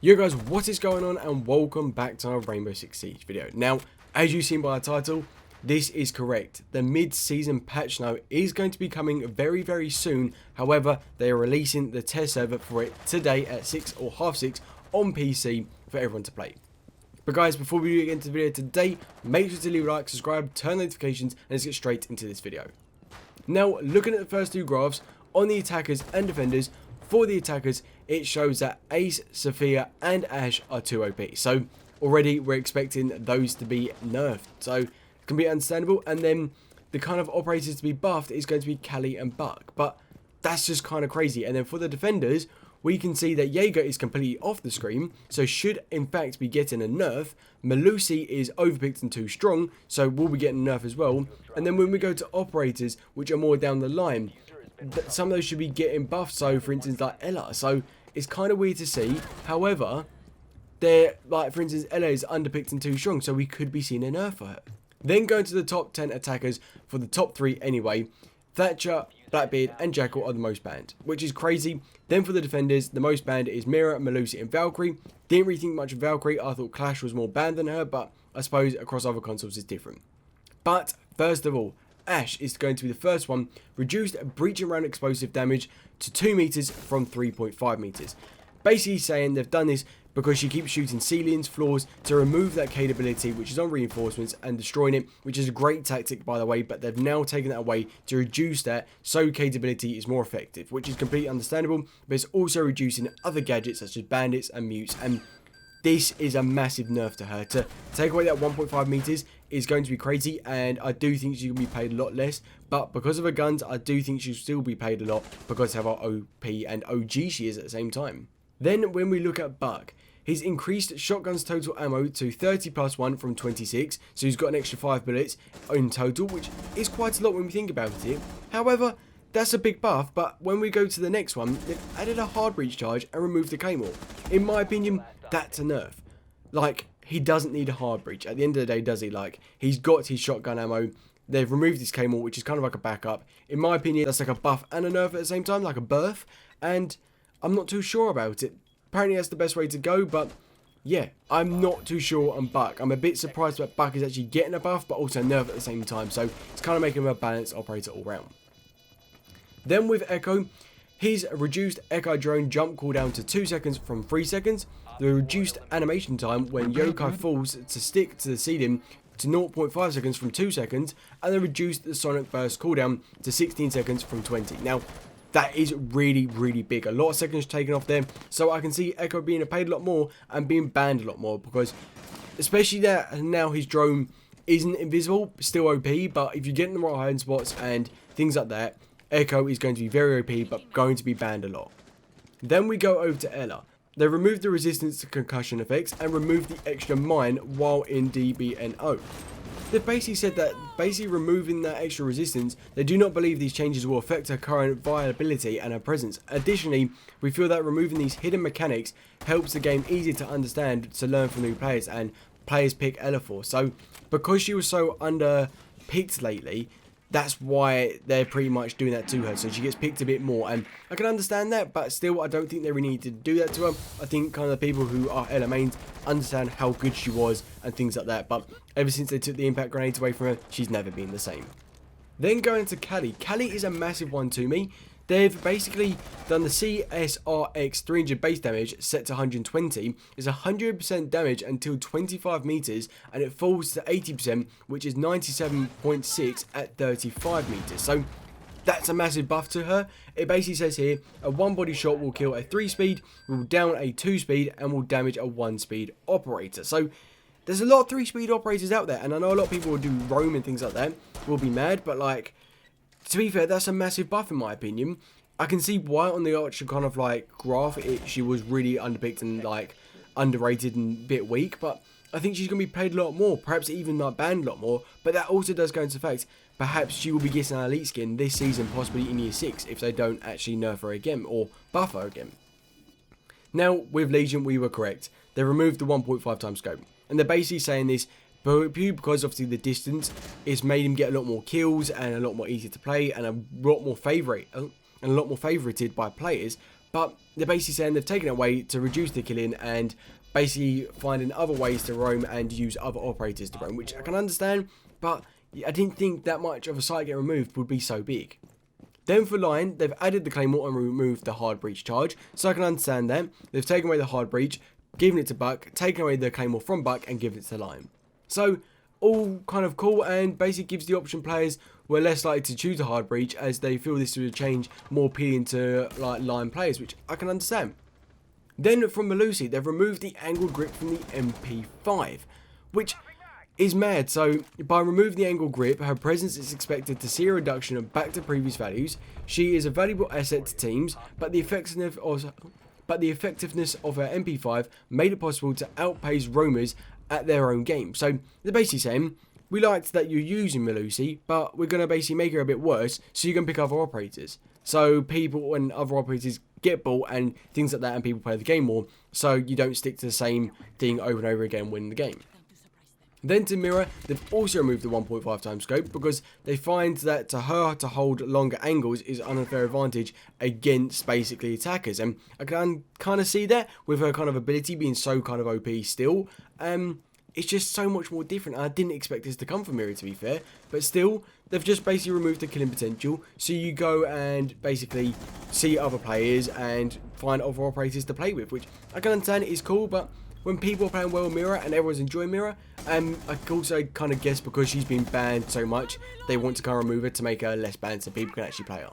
Yo guys, what is going on, and welcome back to our Rainbow Six Siege video. Now, as you've seen by the title, this is correct. The mid-season patch note is going to be coming very soon. However, they are releasing the test server for it today at 6 or half 6 on PC for everyone to play. But guys, before we get into the video today, make sure to leave a like, subscribe, turn notifications, and let's get straight into this video. Now, looking at the first two graphs on the attackers and defenders, for the attackers, it shows that Ace, Sophia, and Ash are 2 OP. So already we're expecting those to be nerfed. So it can be understandable. And then the kind of operators to be buffed is going to be Kali and Buck. But that's just kind of crazy. And then for the defenders, we can see that Jaeger is completely off the screen. So should in fact be getting a nerf. Melusi is overpicked and too strong. So we'll be getting a nerf as well. And then when we go to operators, which are more down the line, some of those should be getting buffed. So for instance, like Ella. So it's kind of weird to see. However, they're like, for instance, Ella is underpicked and too strong, so we could be seeing a nerf for her. Then going to the top 10 attackers for the top 3 anyway, Thatcher, Blackbeard, and Jackal are the most banned, which is crazy. Then for the defenders, the most banned is Mira, Melusi, and Valkyrie. Didn't really think much of Valkyrie. I thought Clash was more banned than her, but I suppose across other consoles it's different. But first of all, Ash is going to be the first one. Reduced breaching round explosive damage to 2 meters from 3.5 meters. Basically saying they've done this because she keeps shooting ceilings, floors, to remove that Cade ability, which is on reinforcements, and destroying it, which is a great tactic by the way, but they've now taken that away to reduce that so Cade ability is more effective, which is completely understandable, but it's also reducing other gadgets such as bandits and mutes, and this is a massive nerf to her. To take away that 1.5 meters is going to be crazy, and I do think she'll be paid a lot less. But because of her guns, I do think she'll still be paid a lot because of how OP and OG she is at the same time. Then when we look at Buck, he's increased shotgun's total ammo to 30 plus 1 from 26. So he's got an extra 5 bullets in total, which is quite a lot when we think about it. However, that's a big buff, but when we go to the next one, they've added a hard breach charge and removed the claymore. In my opinion, that's a nerf. Like, he doesn't need a hard breach. At the end of the day, does he? Like, he's got his shotgun ammo. They've removed his claymore, which is kind of like a backup. In my opinion, that's like a buff and a nerf at the same time, like a birth. And I'm not too sure about it. Apparently, that's the best way to go, but yeah, I'm not too sure on Buck. I'm a bit surprised that Buck is actually getting a buff, but also a nerf at the same time. So it's kind of making him a balanced operator all round. Then with Echo, he's reduced Echo drone jump cooldown to 2 seconds from 3 seconds. The reduced animation time when Yokai falls to stick to the ceiling to 0.5 seconds from 2 seconds. And then reduced the sonic burst cooldown to 16 seconds from 20. Now, that is really big. A lot of seconds taken off there. So I can see Echo being paid a lot more and being banned a lot more. Because, especially that now his drone isn't invisible, still OP. But if you get in the right hiding spots and things like that, Echo is going to be very OP, but going to be banned a lot. Then we go over to Ella. They removed the resistance to concussion effects and removed the extra mine while in DBNO. They've basically said that removing that extra resistance, they do not believe these changes will affect her current viability and her presence. Additionally, we feel that removing these hidden mechanics helps the game easier to understand, to learn from new players, and players pick Ella for. So, because she was so underpicked lately, that's why they're pretty much doing that to her, so she gets picked a bit more, and I can understand that, but still I don't think they really need to do that to her. I think kind of the people who are Ella mains understand how good she was and things like that, but ever since they took the impact grenades away from her, she's never been the same. Then going to Kali. Kali is a massive one to me. They've basically done the CSRX 300 base damage set to 120. It's 100% damage until 25 meters, and it falls to 80%, which is 97.6 at 35 meters. So that's a massive buff to her. It basically says here, a 1 body shot will kill a 3 speed, will down a 2 speed, and will damage a 1 speed operator. So there's a lot of 3 speed operators out there, and I know a lot of people will do roam and things like that, will be mad, but like, to be fair, that's a massive buff in my opinion. I can see why on the actual kind of like graph she was really underpicked and like underrated and a bit weak, but I think she's going to be paid a lot more, perhaps even like banned a lot more, but that also does go into effect. Perhaps she will be getting an elite skin this season, possibly in year 6, if they don't actually nerf her again or buff her again. Now with Legion, we were correct. They removed the 1.5 times scope, and they're basically saying this because obviously the distance is made him get a lot more kills and a lot more easier to play and a lot more favorited by players. but they're basically saying they've taken it away to reduce the killing and basically finding other ways to roam and use other operators to roam, which I can understand, but I didn't think that much of a site getting removed would be so big. Then for Lion, they've added the Claymore and removed the hard breach charge, so I can understand that. They've taken away the hard breach, given it to Buck, taken away the Claymore from Buck and given it to Lion. So all kind of cool, and basically gives the option players were less likely to choose a hard breach as they feel this would change more appealing to like Lion players, which I can understand. Then from Melusi, they've removed the angle grip from the MP5, which is mad. So by removing the angle grip, her presence is expected to see a reduction of back to previous values. She is a valuable asset to teams, but the effectiveness of her MP5 made it possible to outpace roamers at their own game. So they're basically saying, we liked that you're using Melusi, but we're going to basically make her a bit worse so you can pick other operators. So people and other operators get bought and things like that, and people play the game more, so you don't stick to the same thing over and over again winning the game. Then to Mira, they've also removed the 1.5 times scope because they find that to her to hold longer angles is an unfair advantage against basically attackers, and I can kind of see that with her kind of ability being so kind of OP still. It's just so much more different. I didn't expect this to come from Mira, to be fair, but still, they've just basically removed the killing potential, so you go and basically see other players and find other operators to play with, which I can understand is cool, but when people are playing well with Mira and everyone's enjoying Mira, I can also kind of guess because she's been banned so much, they want to kind of remove her to make her less banned so people can actually play her.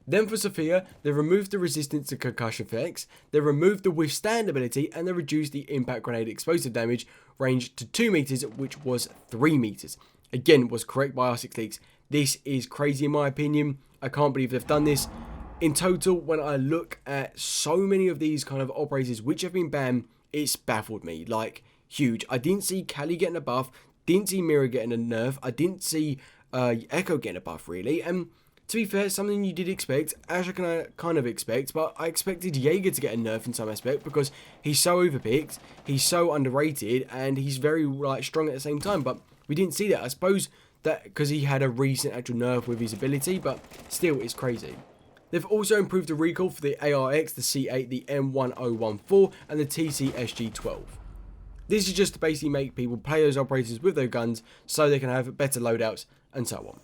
Then for Sophia, they've removed the resistance to concussion effects, they've removed the withstand ability, and they reduced the impact grenade explosive damage range to 2 meters, which was 3 meters. Again, was correct by R6 Leaks. This is crazy in my opinion. I can't believe they've done this. In total, when I look at so many of these kind of operators which have been banned, it's baffled me, like huge. I didn't see Callie getting a buff, didn't see Mira getting a nerf, I didn't see Echo getting a buff really, and to be fair, something you did expect, as I can kind of expect, but I expected Jaeger to get a nerf in some aspect because he's so overpicked, he's so underrated, and he's very like strong at the same time, but we didn't see that. I suppose that because he had a recent actual nerf with his ability, but still, it's crazy. They've also improved the recall for the ARX, the C8, the M1014, and the TCSG12. This is just to basically make people play those operators with their guns so they can have better loadouts and so on.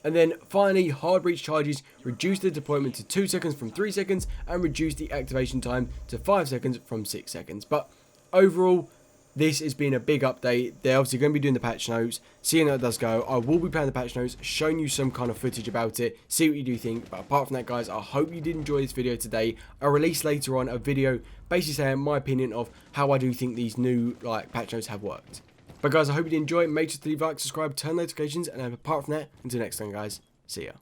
And then finally, hard breach charges reduce the deployment to 2 seconds from 3 seconds and reduce the activation time to 5 seconds from 6 seconds. But overall, this has been a big update. They're obviously going to be doing the patch notes, seeing how it does go. I will be playing the patch notes, showing you some kind of footage about it, see what you do think. But apart from that, guys, I hope you did enjoy this video today. I'll release later on a video basically saying my opinion of how I do think these new patch notes have worked. But guys, I hope you did enjoy it. Make sure to leave a like, subscribe, turn notifications, and apart from that, until next time, guys, see ya.